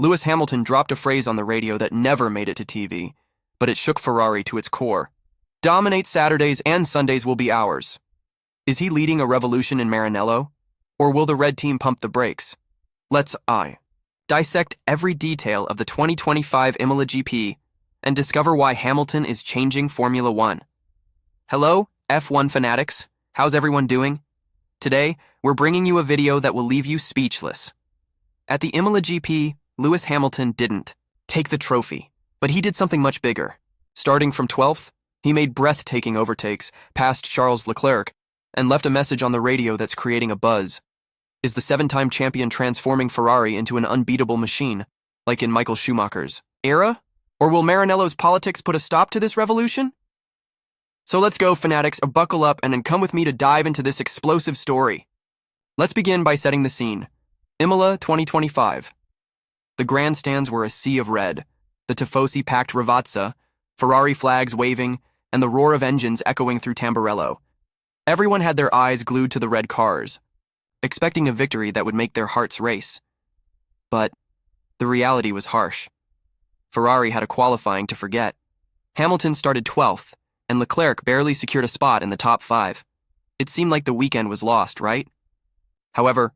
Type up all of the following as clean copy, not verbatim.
Lewis Hamilton dropped a phrase on the radio that never made it to TV, but it shook Ferrari to its core. Dominate Saturdays and Sundays will be ours. Is he leading a revolution in Maranello? Or will the red team pump the brakes? Let's dissect every detail of the 2025 Imola GP and discover why Hamilton is changing Formula One. Hello, F1 fanatics. How's everyone doing? Today, we're bringing you a video that will leave you speechless. At the Imola GP, Lewis Hamilton didn't take the trophy, but he did something much bigger. Starting from 12th, he made breathtaking overtakes past Charles Leclerc and left a message on the radio that's creating a buzz. Is the seven-time champion transforming Ferrari into an unbeatable machine, like in Michael Schumacher's era? Or will Maranello's politics put a stop to this revolution? So let's go, fanatics, buckle up and then come with me to dive into this explosive story. Let's begin by setting the scene. Imola 2025. The grandstands were a sea of red, the tifosi packed Ravazza, Ferrari flags waving, and the roar of engines echoing through Tamburello. Everyone had their eyes glued to the red cars, expecting a victory that would make their hearts race. But the reality was harsh. Ferrari had a qualifying to forget. Hamilton started 12th, and Leclerc barely secured a spot in the top 5. It seemed like the weekend was lost, right? However,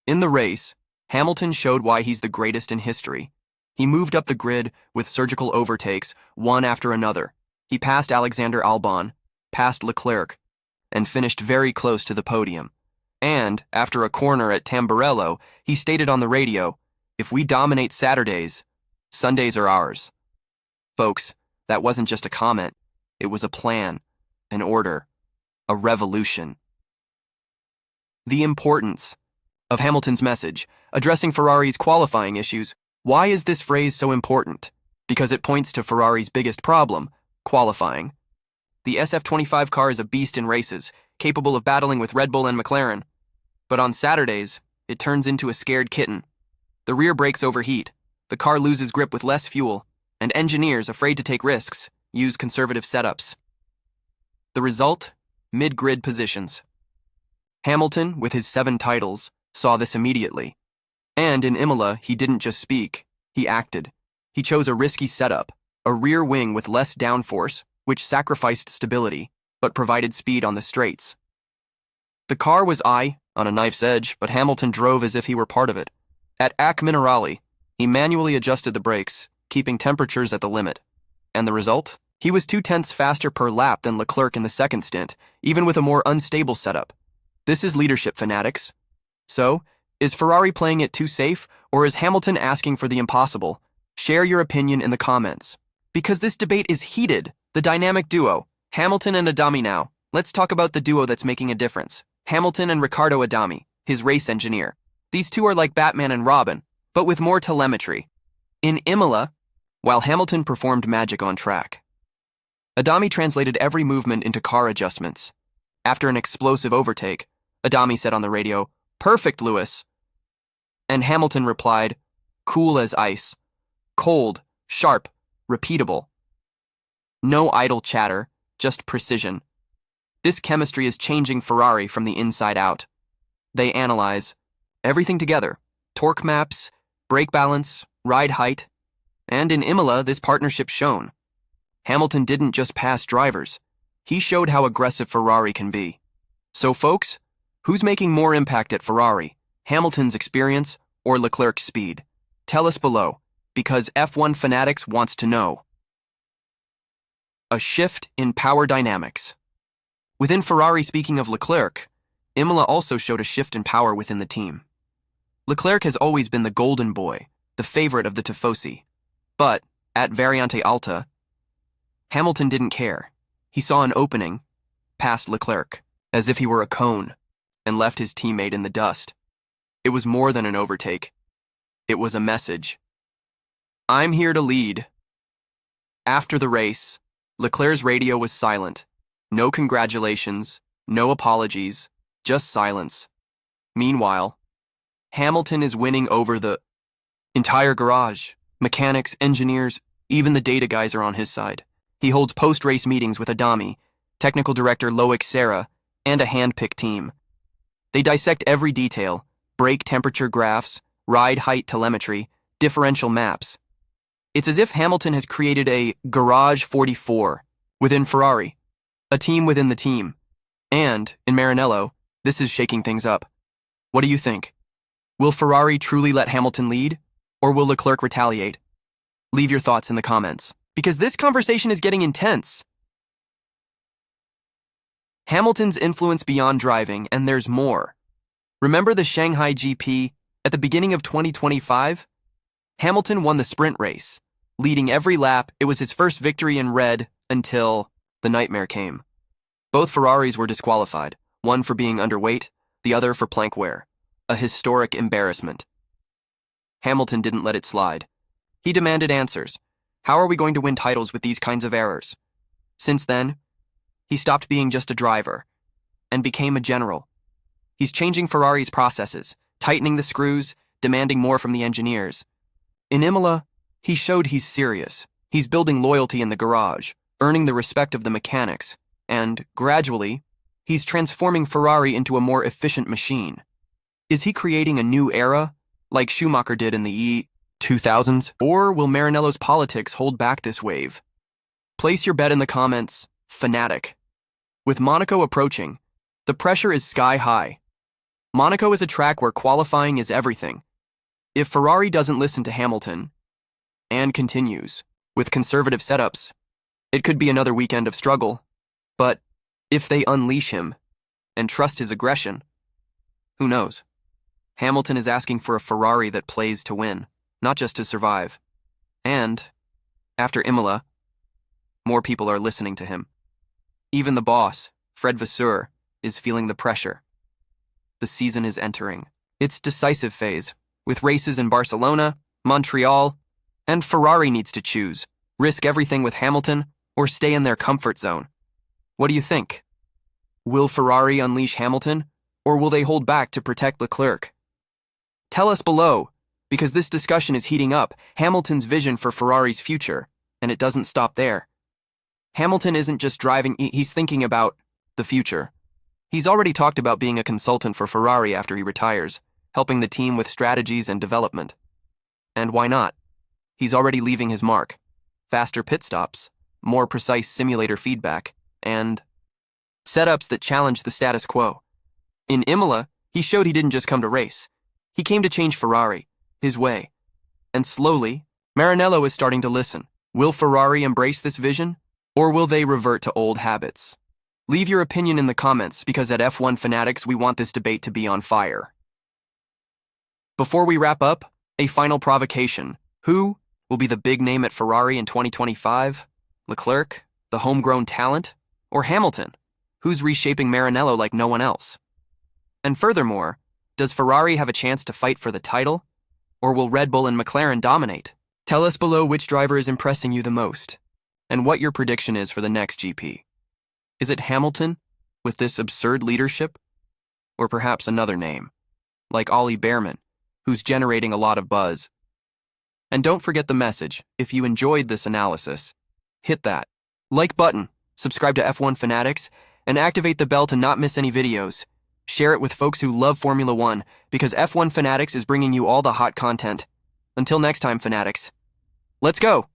in the race, Hamilton showed why he's the greatest in history. He moved up the grid with surgical overtakes, one after another. He passed Alexander Albon, passed Leclerc, and finished very close to the podium. And, after a corner at Tamburello, he stated on the radio, "If we dominate Saturdays, Sundays are ours." Folks, that wasn't just a comment. It was a plan, an order, a revolution. The importance of Hamilton's message, addressing Ferrari's qualifying issues. Why is this phrase so important? Because it points to Ferrari's biggest problem, qualifying. The SF25 car is a beast in races, capable of battling with Red Bull and McLaren. But on Saturdays, it turns into a scared kitten. The rear brakes overheat, the car loses grip with less fuel, and engineers, afraid to take risks, use conservative setups. The result? Mid-grid positions. Hamilton, with his 7 titles, saw this immediately. And in Imola, he didn't just speak, he acted. He chose a risky setup, a rear wing with less downforce, which sacrificed stability, but provided speed on the straights. The car was on a knife's edge, but Hamilton drove as if he were part of it. At Ac Minerali, he manually adjusted the brakes, keeping temperatures at the limit. And the result? He was 0.2 faster per lap than Leclerc in the second stint, even with a more unstable setup. This is leadership, fanatics. So, is Ferrari playing it too safe, or is Hamilton asking for the impossible? Share your opinion in the comments. Because this debate is heated, the dynamic duo, Hamilton and Adami now. Let's talk about the duo that's making a difference. Hamilton and Riccardo Adami, his race engineer. These two are like Batman and Robin, but with more telemetry. In Imola, while Hamilton performed magic on track, Adami translated every movement into car adjustments. After an explosive overtake, Adami said on the radio, "Perfect, Lewis." And Hamilton replied, "Cool as ice. Cold, sharp, repeatable. No idle chatter, just precision." This chemistry is changing Ferrari from the inside out. They analyze everything together: torque maps, brake balance, ride height. And in Imola, this partnership shone. Hamilton didn't just pass drivers. He showed how aggressive Ferrari can be. So folks, who's making more impact at Ferrari? Hamilton's experience or Leclerc's speed? Tell us below, because F1 Fanatics wants to know. A shift in power dynamics. Within Ferrari, speaking of Leclerc, Imola also showed a shift in power within the team. Leclerc has always been the golden boy, the favorite of the Tifosi. But, at Variante Alta, Hamilton didn't care. He saw an opening, passed Leclerc, as if he were a cone, and left his teammate in the dust. It was more than an overtake. It was a message. I'm here to lead. After the race, Leclerc's radio was silent. No congratulations, no apologies, just silence. Meanwhile, Hamilton is winning over the entire garage. Mechanics, engineers, even the data guys are on his side. He holds post-race meetings with Adami, technical director Loic Serra, and a hand-picked team. They dissect every detail: brake temperature graphs, ride height telemetry, differential maps. It's as if Hamilton has created a Garage 44 within Ferrari, a team within the team. And, in Maranello, this is shaking things up. What do you think? Will Ferrari truly let Hamilton lead, or will Leclerc retaliate? Leave your thoughts in the comments, because this conversation is getting intense. Hamilton's influence beyond driving, and there's more. Remember the Shanghai GP at the beginning of 2025? Hamilton won the sprint race, leading every lap. It was his first victory in red until the nightmare came. Both Ferraris were disqualified, one for being underweight, the other for plank wear, a historic embarrassment. Hamilton didn't let it slide. He demanded answers. How are we going to win titles with these kinds of errors? Since then, he stopped being just a driver and became a general. He's changing Ferrari's processes, tightening the screws, demanding more from the engineers. In Imola, he showed he's serious. He's building loyalty in the garage, earning the respect of the mechanics, and, gradually, he's transforming Ferrari into a more efficient machine. Is he creating a new era, like Schumacher did in the E2000s? Or will Maranello's politics hold back this wave? Place your bet in the comments, Fanatic. With Monaco approaching, the pressure is sky high. Monaco is a track where qualifying is everything. If Ferrari doesn't listen to Hamilton, and continues with conservative setups, it could be another weekend of struggle. But if they unleash him and trust his aggression, who knows? Hamilton is asking for a Ferrari that plays to win, not just to survive. And, after Imola, more people are listening to him. Even the boss, Fred Vasseur, is feeling the pressure. The season is entering its decisive phase, with races in Barcelona, Montreal, and Ferrari needs to choose, risk everything with Hamilton or stay in their comfort zone. What do you think? Will Ferrari unleash Hamilton, or will they hold back to protect Leclerc? Tell us below, because this discussion is heating up. Hamilton's vision for Ferrari's future, and it doesn't stop there. Hamilton isn't just driving, he's thinking about the future. He's already talked about being a consultant for Ferrari after he retires, helping the team with strategies and development. And why not? He's already leaving his mark. Faster pit stops, more precise simulator feedback, and setups that challenge the status quo. In Imola, he showed he didn't just come to race. He came to change Ferrari, his way. And slowly, Maranello is starting to listen. Will Ferrari embrace this vision, or will they revert to old habits? Leave your opinion in the comments, because at F1 Fanatics we want this debate to be on fire. Before we wrap up, a final provocation. Who will be the big name at Ferrari in 2025? Leclerc, the homegrown talent, or Hamilton, who's reshaping Maranello like no one else? And furthermore, does Ferrari have a chance to fight for the title, or will Red Bull and McLaren dominate? Tell us below which driver is impressing you the most, and what your prediction is for the next GP. Is it Hamilton, with this absurd leadership? Or perhaps another name, like Ollie Behrman, who's generating a lot of buzz? And don't forget the message. If you enjoyed this analysis, hit that like button, subscribe to F1 Fanatics, and activate the bell to not miss any videos. Share it with folks who love Formula One, because F1 Fanatics is bringing you all the hot content. Until next time, Fanatics. Let's go!